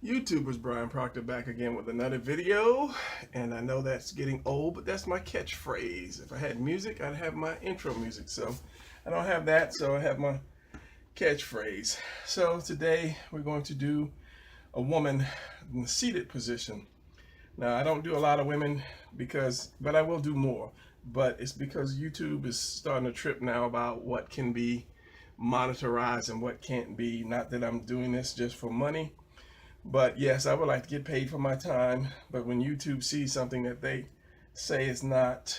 YouTubers, Brian Proctor back again with another video, and I know that's getting old, but that's my catchphrase. If I had music, I'd have my intro music, so I don't have that, so I have my catchphrase. So today we're going to do a woman in the seated position. Now I don't do a lot of women but I will do more, but it's because YouTube is starting to trip now about what can be monetized and what can't be. Not that I'm doing this just for money, but yes, I would like to get paid for my time. But when YouTube sees something that they say is not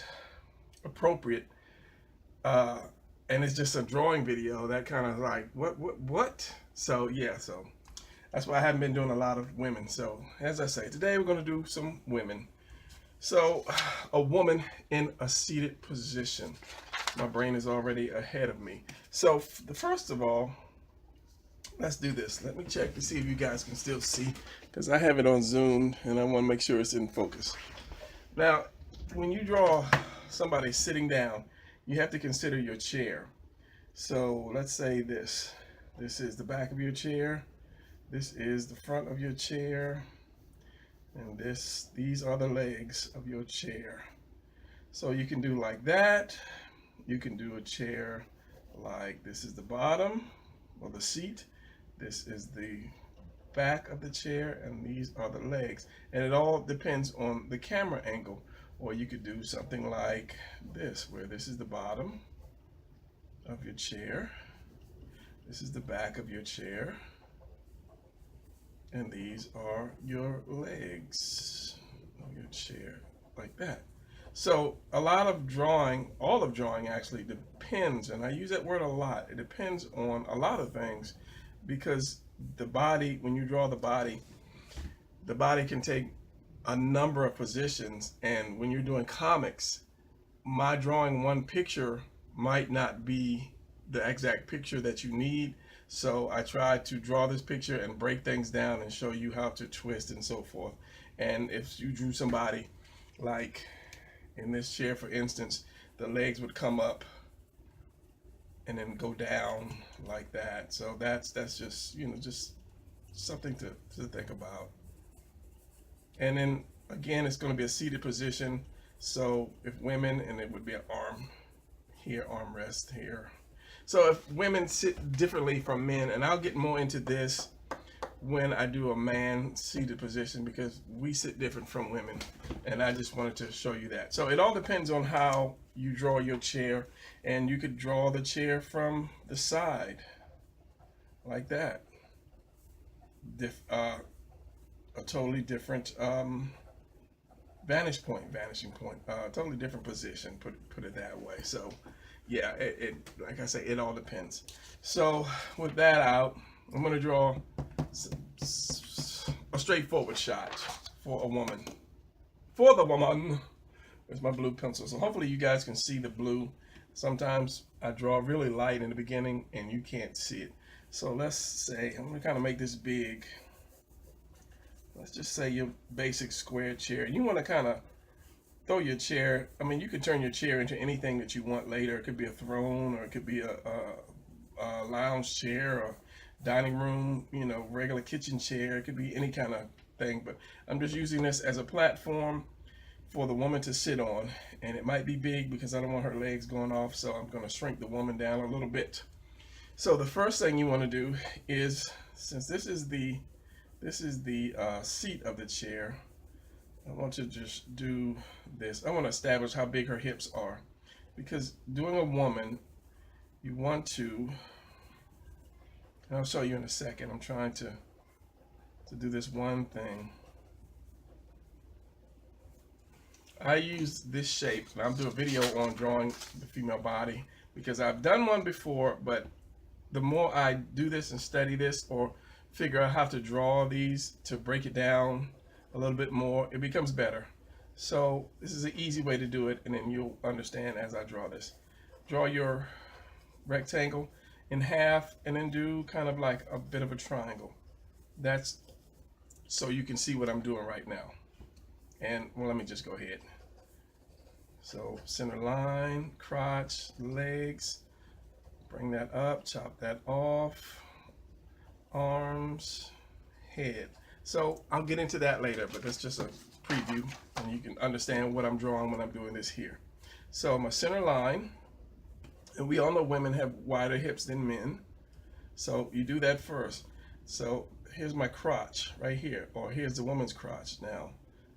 appropriate, uh, and it's just a drawing video, that kind of like, what? So yeah, so that's why I haven't been doing a lot of women. So as I say, today we're going to do some women. So a woman in a seated position. My brain is already ahead of me. So the first of all, let's do this. Let me check to see if you guys can still see, because I have it on Zoom and I want to make sure it's in focus. Now, when you draw somebody sitting down, you have to consider your chair. So let's say this. This is the back of your chair. This is the front of your chair. And these are the legs of your chair. So you can do like that. You can do a chair like this is the bottom of the seat. This is the back of the chair, and these are the legs. And it all depends on the camera angle. Or you could do something like this, where this is the bottom of your chair. This is the back of your chair. And these are your legs of your chair, like that. So a lot of drawing, all of drawing actually depends, and I use that word a lot, it depends on a lot of things, because the body, when you draw the body can take a number of positions. And when you're doing comics, my drawing one picture might not be the exact picture that you need. So I try to draw this picture and break things down and show you how to twist and so forth. And if you drew somebody like in this chair, for instance, the legs would come up and then go down like that. So that's just, just something to think about. And then again, it's going to be a seated position. So if women, and it would be an arm here, armrest here. So if women sit differently from men, and I'll get more into this when I do a man seated position, because we sit different from women, and I just wanted to show you that. So it all depends on how you draw your chair, and you could draw the chair from the side like that. A totally different vanishing point, totally different position, put it that way. So yeah, it like I say, it all depends. So with that out, I'm going to draw a straightforward shot for a woman. For the woman, there's my blue pencil. So hopefully you guys can see the blue. Sometimes I draw really light in the beginning and you can't see it. So let's say, I'm going to kind of make this big. Let's just say your basic square chair. You want to kind of throw your chair. I mean, you could turn your chair into anything that you want later. It could be a throne, or it could be a lounge chair, or dining room, regular kitchen chair. It could be any kind of thing, but I'm just using this as a platform for the woman to sit on. And it might be big because I don't want her legs going off, so I'm going to shrink the woman down a little bit. So the first thing you want to do is, since this is the seat of the chair, I want to just do this. I want to establish how big her hips are, because doing a woman, you want to, and I'll show you in a second. I'm trying to do this one thing. I use this shape, and I'll do a video on drawing the female body, because I've done one before, but the more I do this and study this, or figure out how to draw these to break it down a little bit more, it becomes better. So this is an easy way to do it, and then you'll understand as I draw this. Draw your rectangle in half, and then do kind of like a bit of a triangle. That's so you can see what I'm doing right now. And well, let me just go ahead. So center line, crotch, legs, bring that up, chop that off, arms, head. So I'll get into that later, but that's just a preview, and you can understand what I'm drawing when I'm doing this here. So my center line, and we all know women have wider hips than men, so you do that first. So here's my crotch right here, or here's the woman's crotch. Now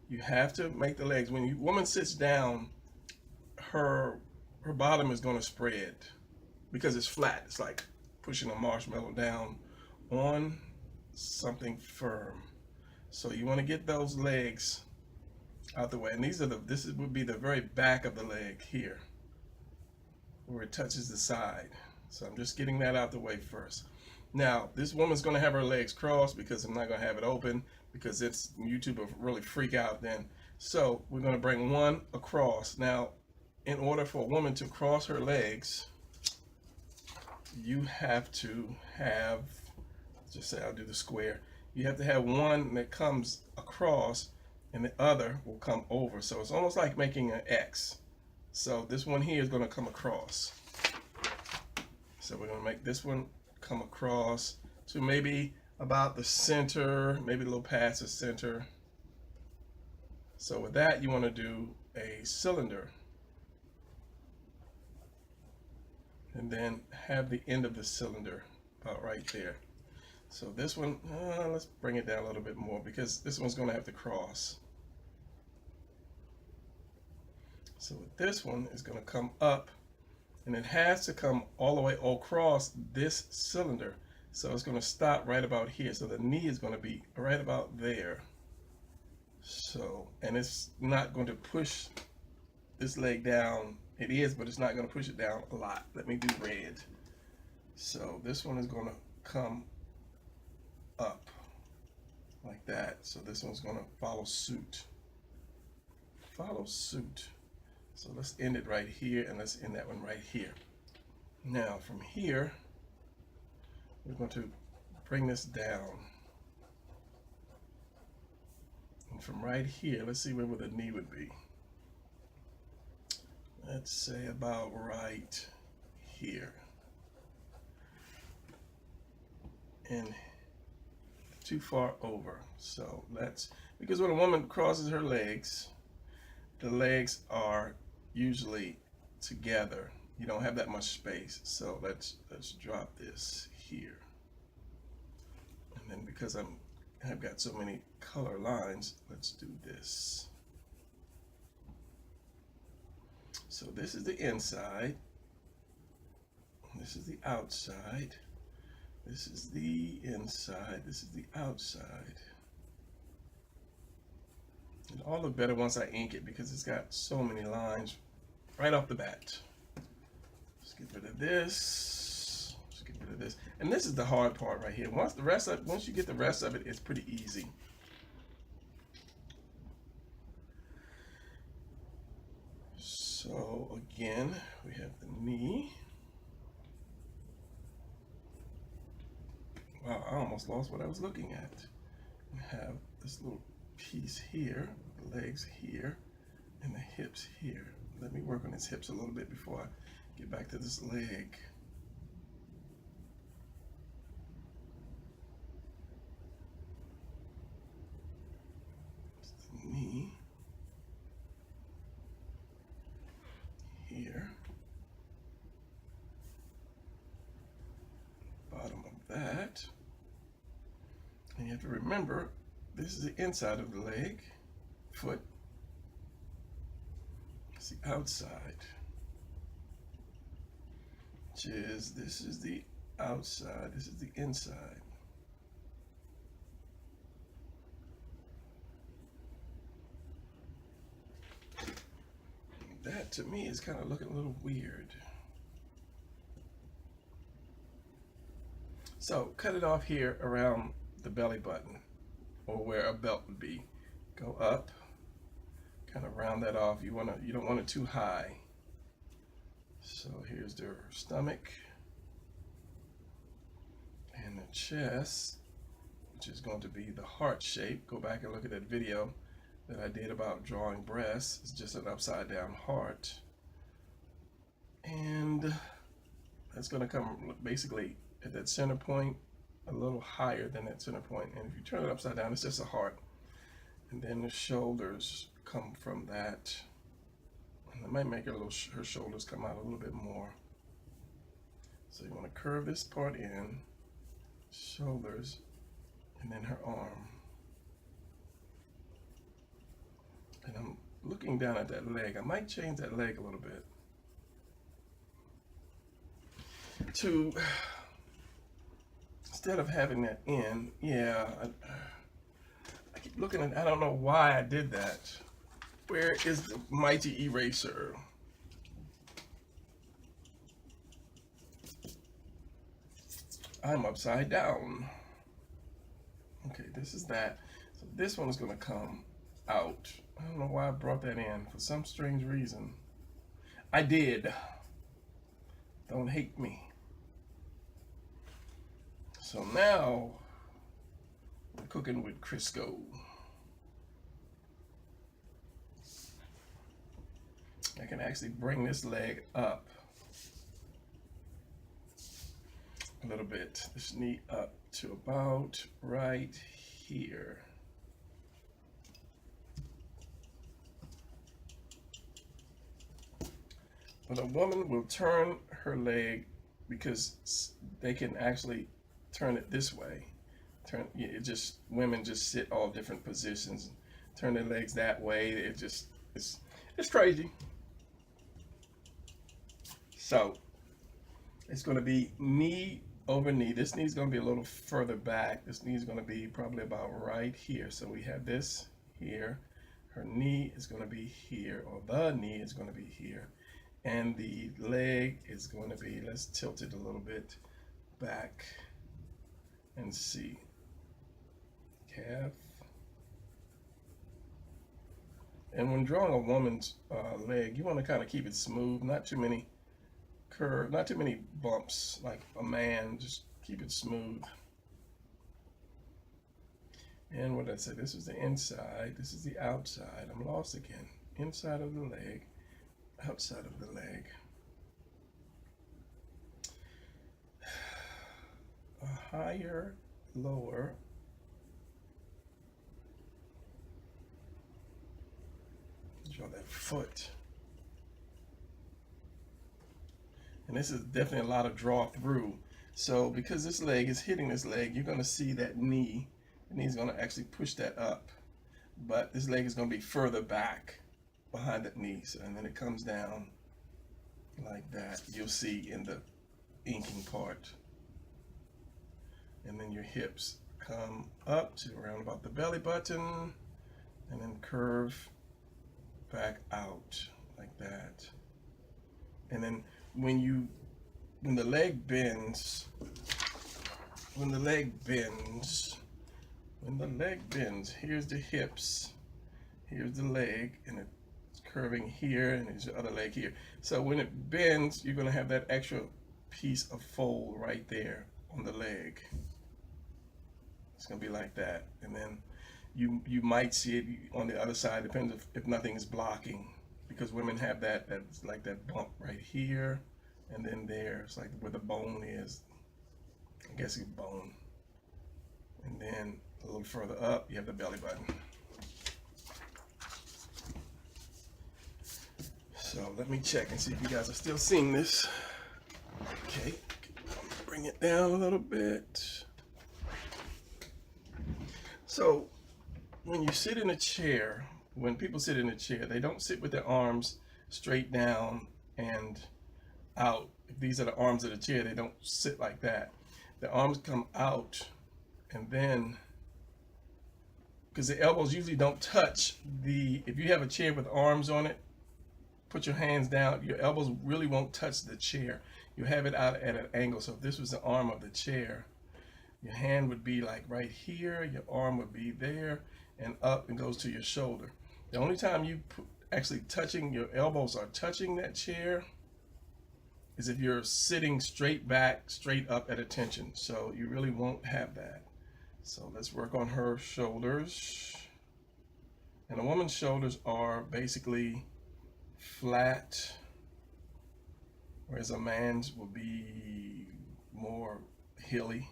you have to make the legs, when you woman sits down, her bottom is going to spread because it's flat. It's like pushing a marshmallow down on something firm. So you want to get those legs out the way, and this would be the very back of the leg here, where it touches the side. So I'm just getting that out the way first. Now this woman's going to have her legs crossed because I'm not going to have it open, because it's YouTube will really freak out then. So we're going to bring one across. Now in order for a woman to cross her legs, you have to have, just say I'll do the square, you have to have one that comes across and the other will come over. So it's almost like making an X. So this one here is going to come across. So we're going to make this one come across to maybe about the center, maybe a little past the center. So with that, you want to do a cylinder, and then have the end of the cylinder about right there. So this one, let's bring it down a little bit more, because this one's going to have to cross. So with this one is going to come up, and it has to come all the way across this cylinder. So it's going to stop right about here. So the knee is going to be right about there. So, and it's not going to push this leg down. It is, but it's not going to push it down a lot. Let me do red. So this one is going to come up like that. So this one's going to follow suit. Follow suit. So let's end it right here, and let's end that one right here. Now from here, we're going to bring this down. And from right here, let's see where the knee would be. Let's say about right here. And too far over. So that's because when a woman crosses her legs, the legs are usually together. You don't have that much space. So let's drop this here. And then because I've got so many color lines, let's do this. So this is the inside, this is the outside, this is the inside, this is the outside. And all the better once I ink it, because it's got so many lines right off the bat. Let's get rid of this. Let's get rid of this. And this is the hard part right here. Once you get the rest of it, it's pretty easy. So again, we have the knee. Wow, I almost lost what I was looking at. We have this little piece here, the legs here, and the hips here. Let me work on his hips a little bit before I get back to this leg. It's the knee. Here. Bottom of that. And you have to remember, this is the inside of the leg, foot. It's the outside. Which is, this is the outside, this is the inside. That to me is kind of looking a little weird. So cut it off here around the belly button, or where a belt would be. Go up, kind of round that off. You don't want it too high. So here's their stomach and the chest, which is going to be the heart shape. Go back and look at that video that I did about drawing breasts. It's just an upside down heart. And that's going to come basically at that center point a little higher than that center point. And if you turn it upside down, it's just a heart. And then the shoulders come from that. And I might make her her shoulders come out a little bit more. So you want to curve this part in, shoulders, and then her arm. And I'm looking down at that leg. I might change that leg a little bit to, instead of having that in, yeah, I keep looking at, I don't know why I did that. Where is the mighty eraser? I'm upside down. Okay, this is that. So this one is going to come out. I don't know why I brought that in. For some strange reason, I did. Don't hate me. So now we're cooking with Crisco. I can actually bring this leg up a little bit, this knee up to about right here. But a woman will turn her leg because they can actually turn it this way. Women just sit all different positions, turn their legs that way. It's crazy. So it's going to be knee over knee. This knee is going to be a little further back. This knee is going to be probably about right here. So we have this here. Her knee is going to be here, or the knee is going to be here. And the leg is going to be, let's tilt it a little bit back and see. Calf. And when drawing a woman's leg, you want to kind of keep it smooth, not too many curve, not too many bumps like a man, just keep it smooth. And what did I say? This is the inside, this is the outside. I'm lost again. Inside of the leg, outside of the leg. A higher, lower. Draw that foot. And this is definitely a lot of draw through. So because this leg is hitting this leg, you're going to see that knee. The knee is going to actually push that up. But this leg is going to be further back behind that knee. So, and then it comes down like that. You'll see in the inking part. And then your hips come up to around about the belly button. And then curve back out like that. And then when the leg bends, here's the hips, here's the leg, and it's curving here, and there's the other leg here. So when it bends, you're gonna have that extra piece of fold right there on the leg. It's gonna be like that. And then you might see it on the other side, depends if nothing is blocking. Because women have that's like that bump right here, and then there. It's like where the bone is. I guess it's bone. And then a little further up, you have the belly button. So let me check and see if you guys are still seeing this. Okay, bring it down a little bit. So when you sit in a chair, when people sit in a chair, they don't sit with their arms straight down and out. If these are the arms of the chair, they don't sit like that. The arms come out, and then, because the elbows usually don't touch if you have a chair with arms on it, put your hands down, your elbows really won't touch the chair. You have it out at an angle. So if this was the arm of the chair, your hand would be like right here, your arm would be there, and up and goes to your shoulder. The only time you actually touching, your elbows are touching that chair, is if you're sitting straight back, straight up at attention. So you really won't have that. So let's work on her shoulders. And a woman's shoulders are basically flat, whereas a man's will be more hilly.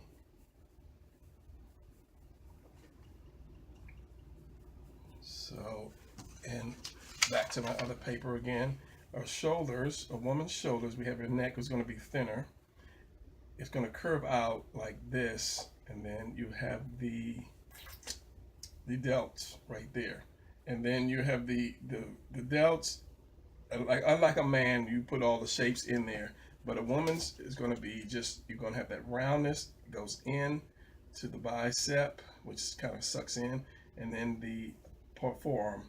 So, and back to my other paper again. Our shoulders, a woman's shoulders, we have her neck is going to be thinner. It's going to curve out like this, and then you have the delts right there, and then you have the delts. Like unlike a man, you put all the shapes in there, but a woman's is going to be just, you're going to have that roundness goes in to the bicep, which kind of sucks in, and then the forearm.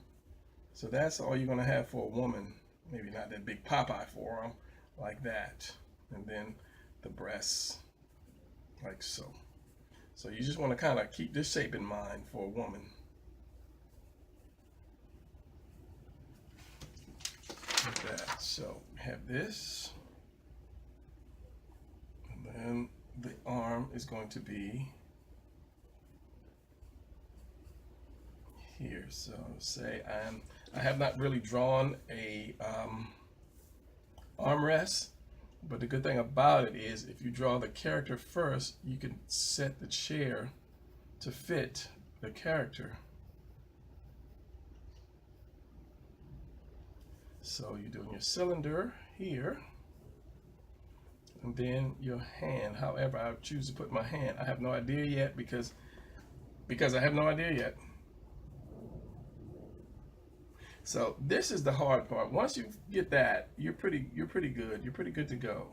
So that's all you're going to have for a woman. Maybe not that big Popeye forearm like that, and then the breasts like so. So you just want to kind of keep this shape in mind for a woman. Like that. So we have this, and then the arm is going to be here. So say I have not really drawn a armrest, but the good thing about it is if you draw the character first, you can set the chair to fit the character. So you're doing your cylinder here, and then your hand. However, I choose to put my hand. I have no idea yet because I have no idea yet. So this is the hard part. Once you get that, you're pretty good. You're pretty good to go.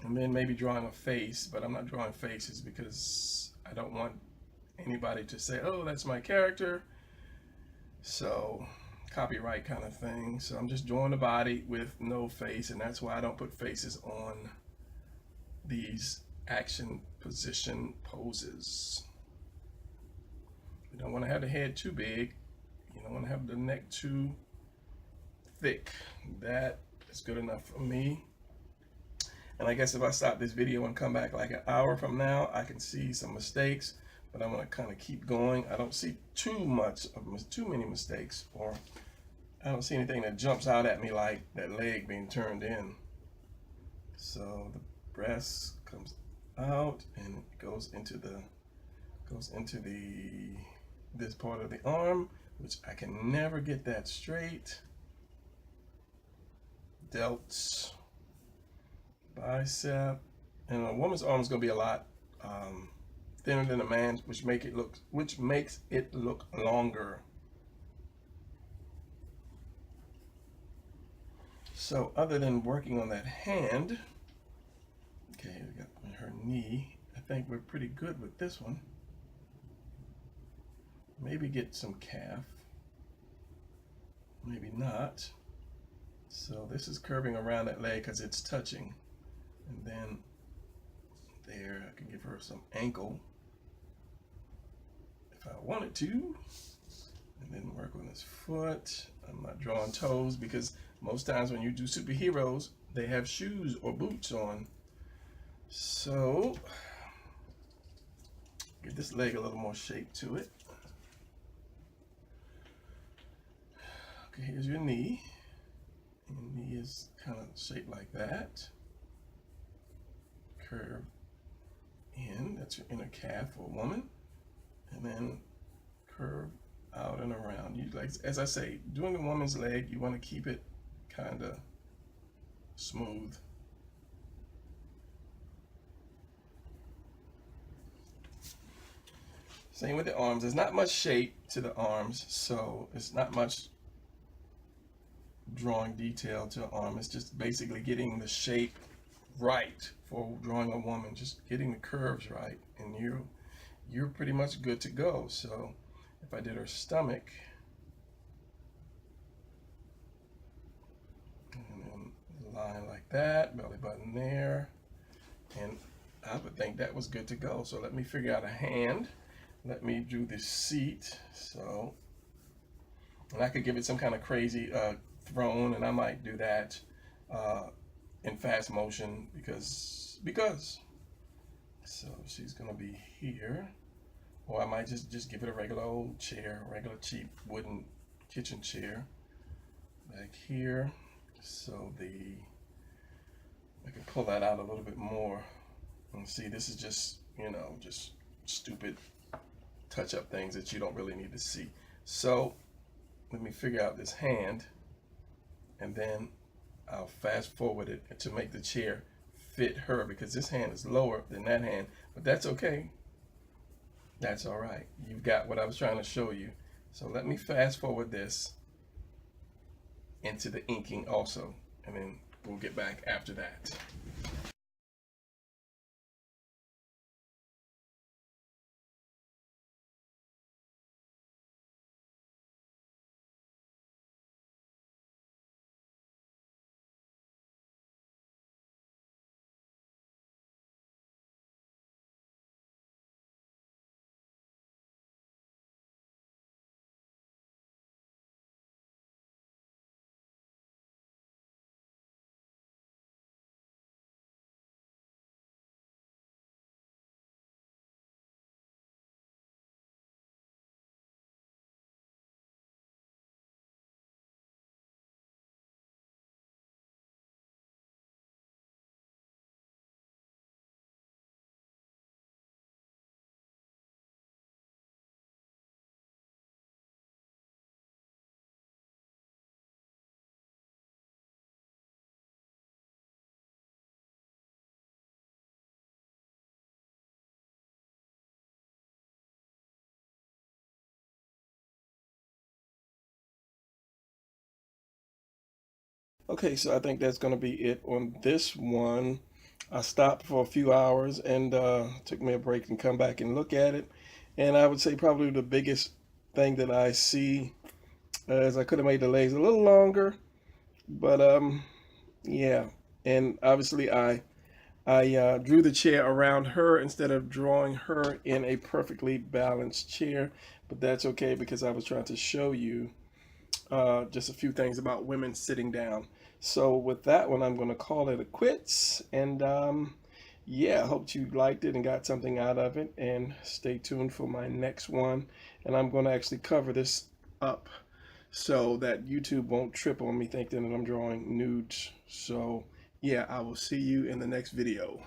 And then maybe drawing a face, but I'm not drawing faces because I don't want anybody to say, "Oh, that's my character." So copyright kind of thing. So I'm just drawing the body with no face, and that's why I don't put faces on these action position poses. You don't want to have the head too big. You don't want to have the neck too thick. That is good enough for me. And I guess if I stop this video and come back like an hour from now, I can see some mistakes, but I'm going to kind of keep going. I don't see too many mistakes, or I don't see anything that jumps out at me like that leg being turned in. So the breast comes out and it goes into this part of the arm, which I can never get that straight. Delts, bicep, and a woman's arm is going to be a lot thinner than a man's, which makes it look longer. So other than working on that hand, okay, we got her knee. I think we're pretty good with this one. Maybe get some calf, maybe not. So this is curving around that leg because it's touching. And then there, I can give her some ankle if I wanted to. And then work on this foot. I'm not drawing toes because most times when you do superheroes, they have shoes or boots on. So give this leg a little more shape to it. Okay, here's your knee. And your knee is kind of shaped like that. Curve in, that's your inner calf for a woman. And then curve out and around. You, like, as I say, doing a woman's leg, you want to keep it kind of smooth. Same with the arms. There's not much shape to the arms, so it's not much drawing detail to the arm. It's just basically getting the shape right for drawing a woman, just getting the curves right, and you're pretty much good to go. So if I did her stomach, and then a line like that, belly button there, and I would think that was good to go. So let me figure out a hand. Let me do the seat. So, and I could give it some kind of crazy throne, and I might do that in fast motion because so she's gonna be here, or I might just give it a regular old chair, regular cheap wooden kitchen chair back here. So I can pull that out a little bit more and see, this is just, you know, just stupid touch up things that you don't really need to see. So let me figure out this hand, and then I'll fast forward it to make the chair fit her, because this hand is lower than that hand, but that's okay. That's all right. You've got what I was trying to show you. So let me fast forward this into the inking also, and then we'll get back after that. Okay, so I think that's going to be it on this one. I stopped for a few hours and took me a break and come back and look at it. And I would say probably the biggest thing that I see is I could have made the legs a little longer, but yeah. And obviously I drew the chair around her instead of drawing her in a perfectly balanced chair, but that's okay because I was trying to show you just a few things about women sitting down. So with that one, I'm going to call it a quits. And yeah, I hope you liked it and got something out of it. And stay tuned for my next one. And I'm going to actually cover this up so that YouTube won't trip on me thinking that I'm drawing nudes. So yeah, I will see you in the next video.